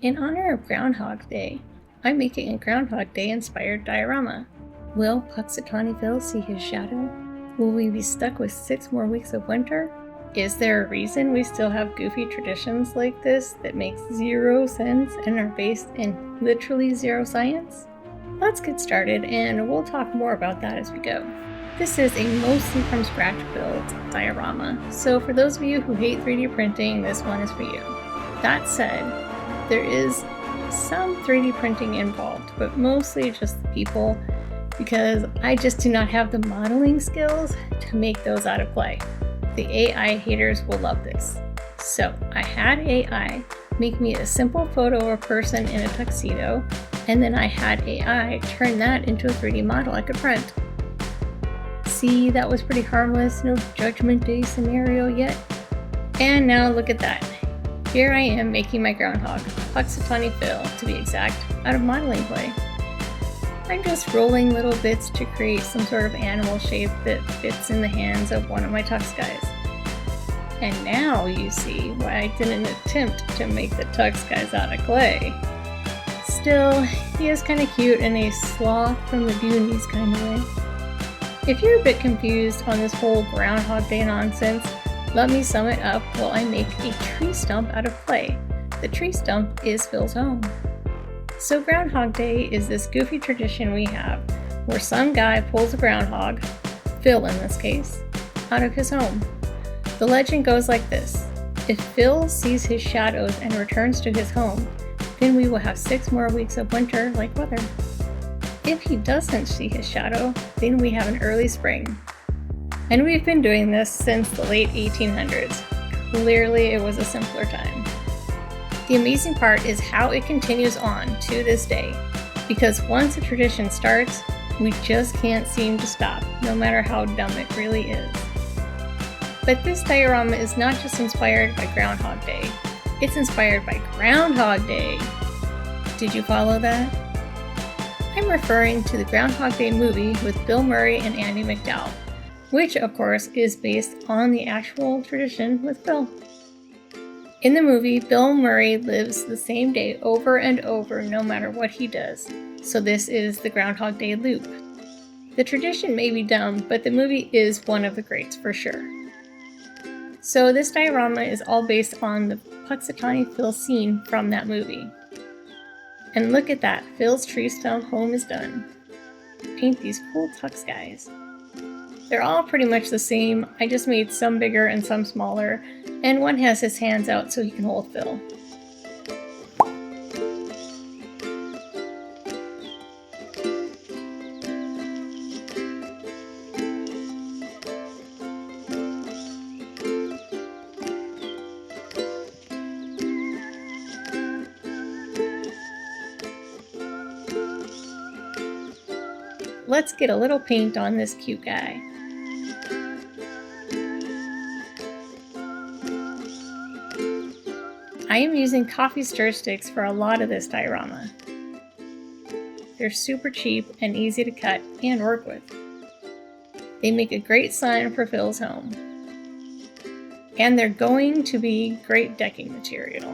In honor of Groundhog Day, I'm making a Groundhog Day inspired diorama. Will Puxatawny Phil see his shadow? Will we be stuck with 6 more weeks of winter? Is there a reason we still have goofy traditions like this that make zero sense and are based in literally zero science? Let's get started and we'll talk more about that as we go. This is a mostly from scratch build diorama, so for those of you who hate 3D printing, this one is for you. That said, there is some 3D printing involved, but mostly just the people, because I just do not have the modeling skills to make those out of clay. The AI haters will love this. So I had AI make me a simple photo of a person in a tuxedo, and then I had AI turn that into a 3D model I could print. See, that was pretty harmless, no Judgment Day scenario yet. And now look at that. Here I am making my groundhog, Puxatawny Phil to be exact, out of modeling clay. I'm just rolling little bits to create some sort of animal shape that fits in the hands of one of my tux guys. And now you see why I didn't attempt to make the tux guys out of clay. Still, he is kind of cute in a sloth from the Goonies kind of way. If you're a bit confused on this whole Groundhog Day nonsense, let me sum it up while I make a tree stump out of clay. The tree stump is Phil's home. So Groundhog Day is this goofy tradition we have where some guy pulls a groundhog, Phil in this case, out of his home. The legend goes like this: if Phil sees his shadows and returns to his home, then we will have 6 more weeks of winter like weather. If he doesn't see his shadow, then we have an early spring. And we've been doing this since the late 1800s. Clearly it was a simpler time. The amazing part is how it continues on to this day, because once a tradition starts, we just can't seem to stop, no matter how dumb it really is. But this diorama is not just inspired by Groundhog Day, it's inspired by Groundhog Day. Did you follow that? I'm referring to the Groundhog Day movie with Bill Murray and Andie MacDowell, which of course is based on the actual tradition with Bill. In the movie, Bill Murray lives the same day over and over no matter what he does, so this is the Groundhog Day loop. The tradition may be dumb, but the movie is one of the greats for sure. So this diorama is all based on the Puxatawny Phil scene from that movie. And look at that, Phil's tree stump home is done. Paint these cool tux guys. They're all pretty much the same, I just made some bigger and some smaller, and one has his hands out so he can hold Phil. Let's get a little paint on this cute guy. I am using coffee stir sticks for a lot of this diorama. They're super cheap and easy to cut and work with. They make a great sign for Phil's home. And they're going to be great decking material.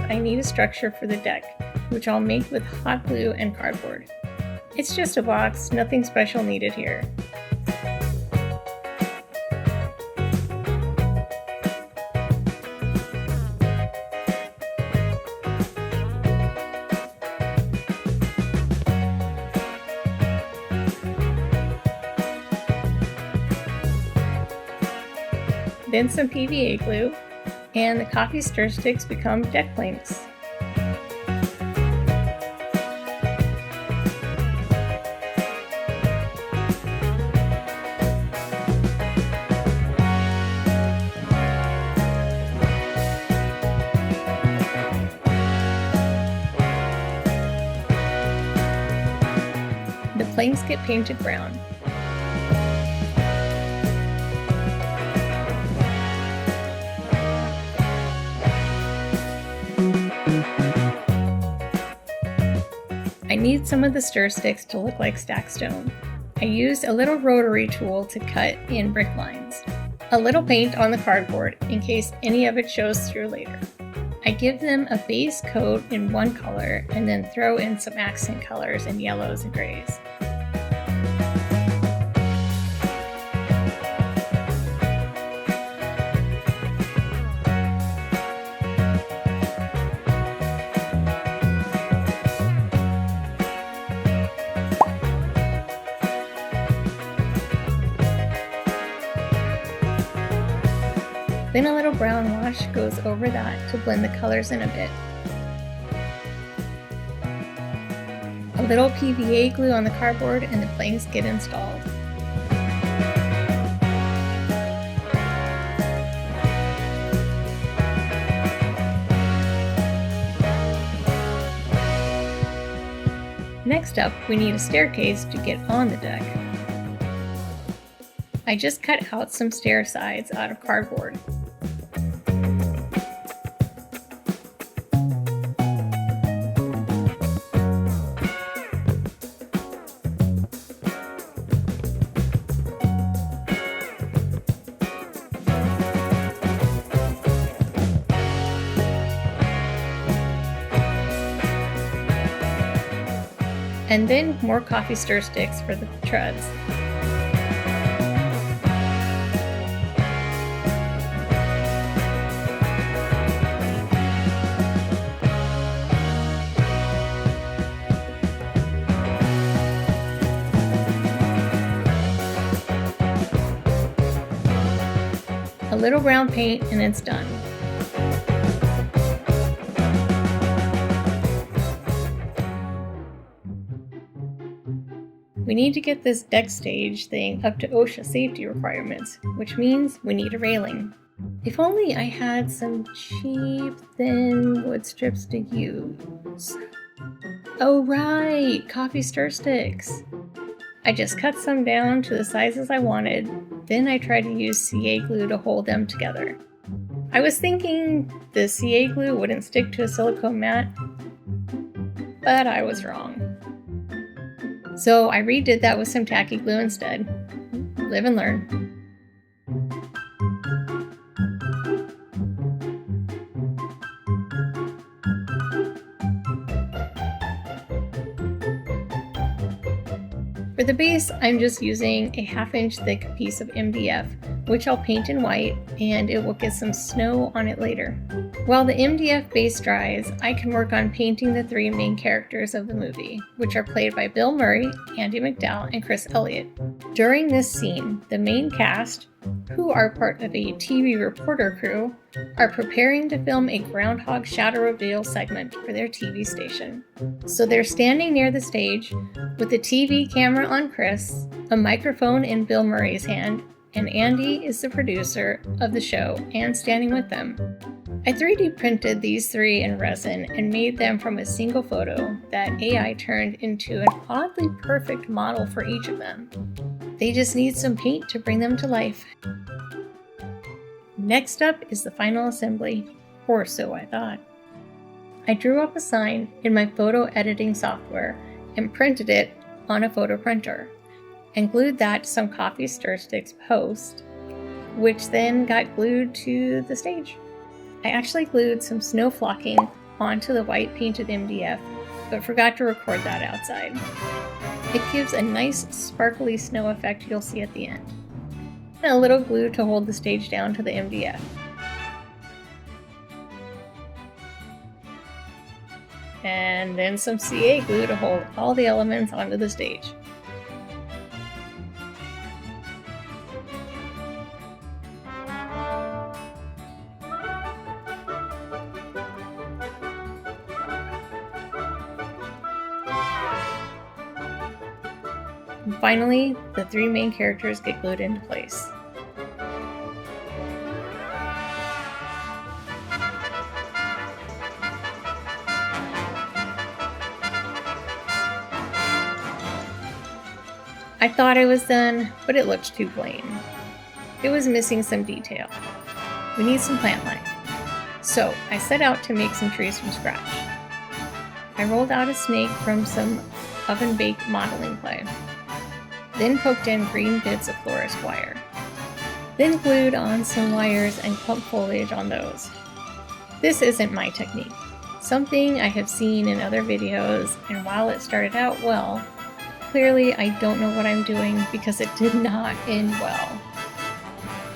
I need a structure for the deck, which I'll make with hot glue and cardboard. It's just a box, nothing special needed here. Then some PVA glue, and the coffee stir sticks become deck planks. planks get painted brown. I need some of the stir sticks to look like stacked stone. I used a little rotary tool to cut in brick lines. A little paint on the cardboard in case any of it shows through later. I give them a base coat in one color and then throw in some accent colors in yellows and grays. Then a little brown wash goes over that to blend the colors in a bit. A little PVA glue on the cardboard and the planks get installed. Next up, we need a staircase to get on the deck. I just cut out some stair sides out of cardboard. And then more coffee stir sticks for the treads. A little brown paint and it's done. We need to get this deck stage thing up to OSHA safety requirements, which means we need a railing. If only I had some cheap, thin wood strips to use. Oh right, coffee stir sticks. I just cut some down to the sizes I wanted, then I tried to use CA glue to hold them together. I was thinking the CA glue wouldn't stick to a silicone mat, but I was wrong. So I redid that with some tacky glue instead. Live and learn. For the base, I'm just using a 1/2 inch thick piece of MDF, which I'll paint in white, and it will get some snow on it later. While the MDF base dries, I can work on painting the 3 main characters of the movie, which are played by Bill Murray, Andie MacDowell, and Chris Elliott. During this scene, the main cast, who are part of a TV reporter crew, are preparing to film a Groundhog shadow reveal segment for their TV station. So they're standing near the stage with the TV camera on Chris, a microphone in Bill Murray's hand, and Andie is the producer of the show and standing with them. I 3D printed these 3 in resin and made them from a single photo that AI turned into an oddly perfect model for each of them. They just need some paint to bring them to life. Next up is the final assembly, or so I thought. I drew up a sign in my photo editing software and printed it on a photo printer, and glued that to some coffee stir sticks post, which then got glued to the stage. I actually glued some snow flocking onto the white painted MDF, but forgot to record that outside. It gives a nice sparkly snow effect you'll see at the end. And a little glue to hold the stage down to the MDF. And then some CA glue to hold all the elements onto the stage. And finally, the 3 main characters get glued into place. I thought I was done, but it looked too plain. It was missing some detail. We need some plant life. So I set out to make some trees from scratch. I rolled out a snake from some oven-baked modeling clay. Then poked in green bits of florist wire. Then glued on some wires and clump foliage on those. This isn't my technique. Something I have seen in other videos, and while it started out well, clearly I don't know what I'm doing because it did not end well.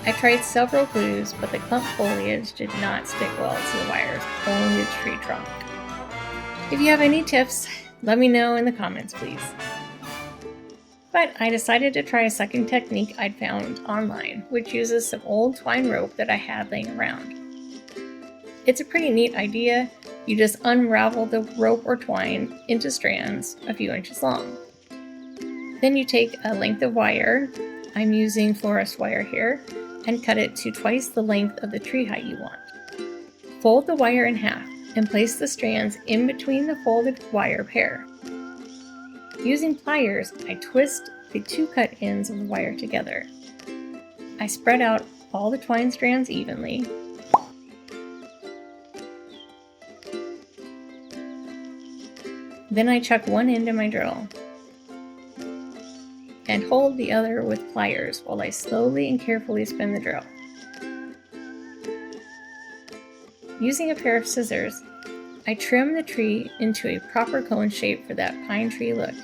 I tried several glues, but the clump foliage did not stick well to the wires, only the tree trunk. If you have any tips, let me know in the comments, please. But I decided to try a second technique I'd found online, which uses some old twine rope that I had laying around. It's a pretty neat idea. You just unravel the rope or twine into strands a few inches long. Then you take a length of wire, I'm using florist wire here, and cut it to twice the length of the tree height you want. Fold the wire in half and place the strands in between the folded wire pair. Using pliers, I twist the two cut ends of the wire together. I spread out all the twine strands evenly. Then I chuck one end in my drill and hold the other with pliers while I slowly and carefully spin the drill. Using a pair of scissors, I trim the tree into a proper cone shape for that pine tree look.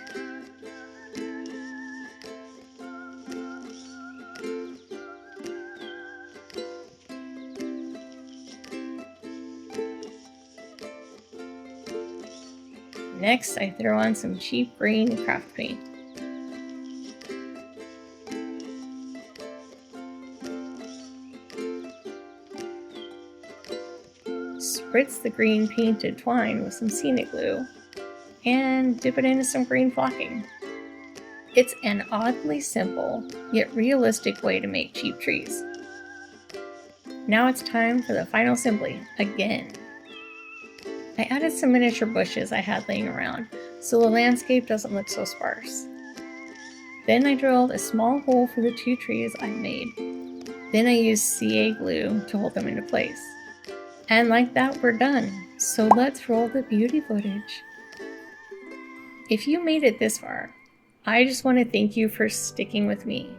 Next, I throw on some cheap green craft paint. Spritz the green painted twine with some scenic glue, and dip it into some green flocking. It's an oddly simple, yet realistic way to make cheap trees. Now it's time for the final assembly, again. I added some miniature bushes I had laying around, so the landscape doesn't look so sparse. Then I drilled a small hole for the two trees I made. Then I used CA glue to hold them into place. And like that, we're done. So let's roll the beauty footage. If you made it this far, I just want to thank you for sticking with me.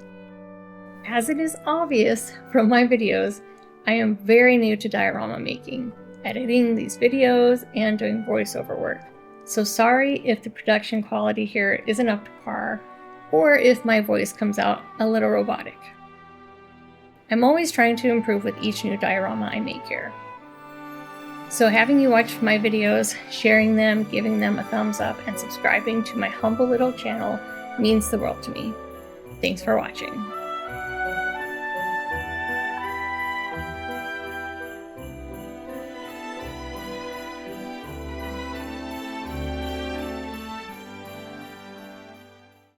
As it is obvious from my videos, I am very new to diorama making, editing these videos, and doing voiceover work. So sorry if the production quality here isn't up to par, or if my voice comes out a little robotic. I'm always trying to improve with each new diorama I make here. So having you watch my videos, sharing them, giving them a thumbs up, and subscribing to my humble little channel means the world to me. Thanks for watching.